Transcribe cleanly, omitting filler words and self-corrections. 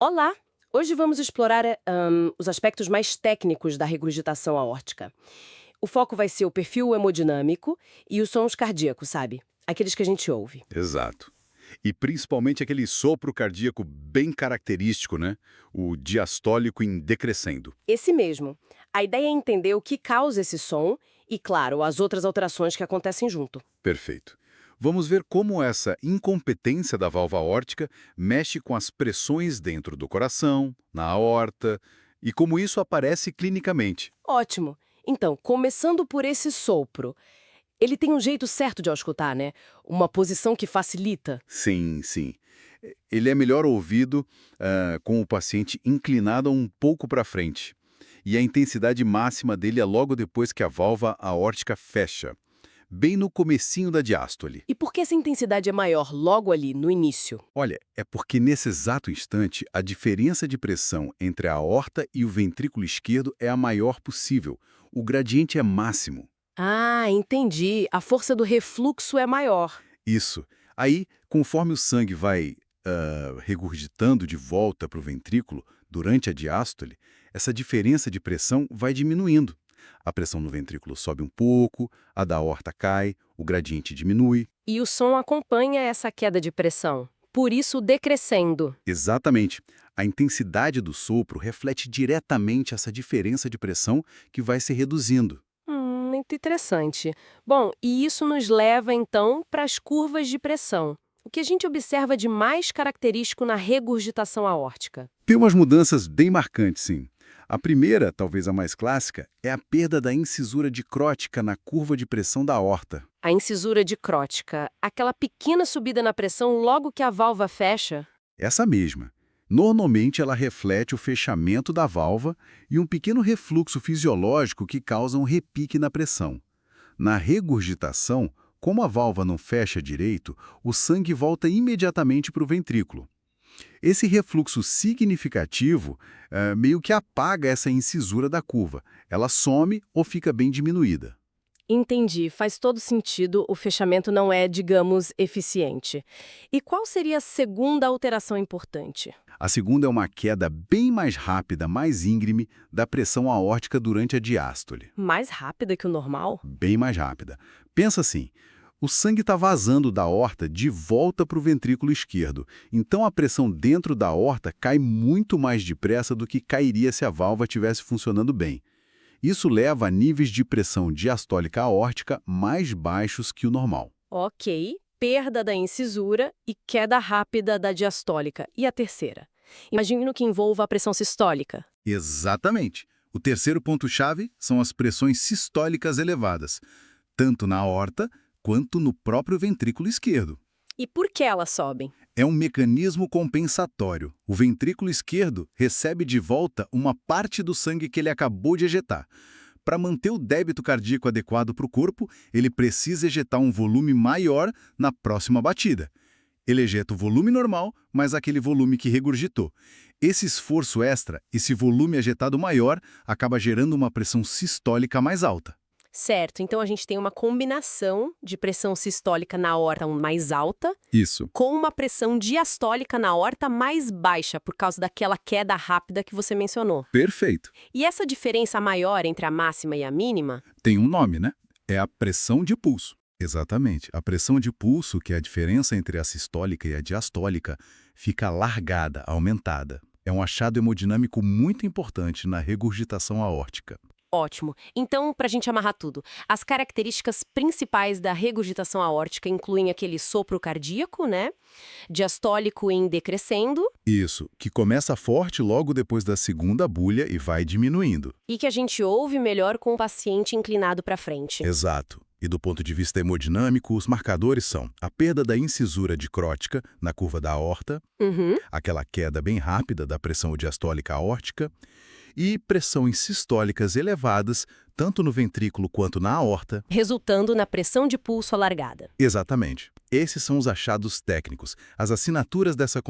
Olá! Hoje vamos explorar os aspectos mais técnicos da regurgitação aórtica. O foco vai ser o perfil hemodinâmico e os sons cardíacos, sabe? Aqueles que a gente ouve. Exato. E principalmente aquele sopro cardíaco bem característico, né? O diastólico em decrescendo. Esse mesmo. A ideia é entender o que causa esse som e, claro, as outras alterações que acontecem junto. Perfeito. Vamos ver como essa incompetência da válvula aórtica mexe com as pressões dentro do coração, na aorta, e como isso aparece clinicamente. Ótimo! Então, começando por esse sopro. Ele tem um jeito certo de auscultar, né? Uma posição que facilita. Sim, sim. Ele é melhor ouvido com o paciente inclinado um pouco para frente. E a intensidade máxima dele é logo depois que a válvula aórtica fecha, bem no comecinho da diástole. E por que essa intensidade é maior logo ali, no início? Olha, é porque nesse exato instante a diferença de pressão entre a aorta e o ventrículo esquerdo é a maior possível. O gradiente é máximo. Ah, entendi. A força do refluxo é maior. Isso. Aí, conforme o sangue vai regurgitando de volta para o ventrículo durante a diástole, essa diferença de pressão vai diminuindo. A pressão no ventrículo sobe um pouco, a da aorta cai, o gradiente diminui. E o som acompanha essa queda de pressão. Por isso, decrescendo. Exatamente. A intensidade do sopro reflete diretamente essa diferença de pressão que vai se reduzindo. Muito interessante. Bom, e isso nos leva, então, para as curvas de pressão. O que a gente observa de mais característico na regurgitação aórtica? Tem umas mudanças bem marcantes, sim. A primeira, talvez a mais clássica, é a perda da incisura dicrótica na curva de pressão da aorta. A incisura dicrótica, aquela pequena subida na pressão logo que a válvula fecha? Essa mesma. Normalmente ela reflete o fechamento da válvula e um pequeno refluxo fisiológico que causa um repique na pressão. Na regurgitação, como a válvula não fecha direito, o sangue volta imediatamente para o ventrículo. Esse refluxo significativo meio que apaga essa incisura da curva. Ela some ou fica bem diminuída. Entendi, faz todo sentido, o fechamento não é, digamos, eficiente. E qual seria a segunda alteração importante? A segunda é uma queda bem mais rápida, mais íngreme, da pressão aórtica durante a diástole. Mais rápida que o normal? Bem mais rápida. Pensa assim, o sangue está vazando da aorta de volta para o ventrículo esquerdo, então a pressão dentro da aorta cai muito mais depressa do que cairia se a válvula estivesse funcionando bem. Isso leva a níveis de pressão diastólica aórtica mais baixos que o normal. Ok, perda da incisura e queda rápida da diastólica. E a terceira? Imagino que envolva a pressão sistólica. Exatamente. O terceiro ponto-chave são as pressões sistólicas elevadas, tanto na aorta quanto no próprio ventrículo esquerdo. E por que elas sobem? É um mecanismo compensatório. O ventrículo esquerdo recebe de volta uma parte do sangue que ele acabou de ejetar. Para manter o débito cardíaco adequado para o corpo, ele precisa ejetar um volume maior na próxima batida. Ele ejeta o volume normal, mais aquele volume que regurgitou. Esse esforço extra, esse volume ejetado maior, acaba gerando uma pressão sistólica mais alta. Certo, então a gente tem uma combinação de pressão sistólica na aorta mais alta Isso. com uma pressão diastólica na aorta mais baixa, por causa daquela queda rápida que você mencionou. Perfeito. E essa diferença maior entre a máxima e a mínima? Tem um nome, né? É a pressão de pulso. Exatamente. A pressão de pulso, que é a diferença entre a sistólica e a diastólica, fica alargada, aumentada. É um achado hemodinâmico muito importante na regurgitação aórtica. Ótimo. Então, para a gente amarrar tudo, as características principais da regurgitação aórtica incluem aquele sopro cardíaco, né? Diastólico em decrescendo. Isso, que começa forte logo depois da segunda bulha e vai diminuindo. E que a gente ouve melhor com o paciente inclinado para frente. Exato. E do ponto de vista hemodinâmico, os marcadores são a perda da incisura dicrótica na curva da aorta, Uhum. aquela queda bem rápida da pressão diastólica aórtica, e pressões sistólicas elevadas, tanto no ventrículo quanto na aorta. Resultando na pressão de pulso alargada. Exatamente. Esses são os achados técnicos, as assinaturas dessa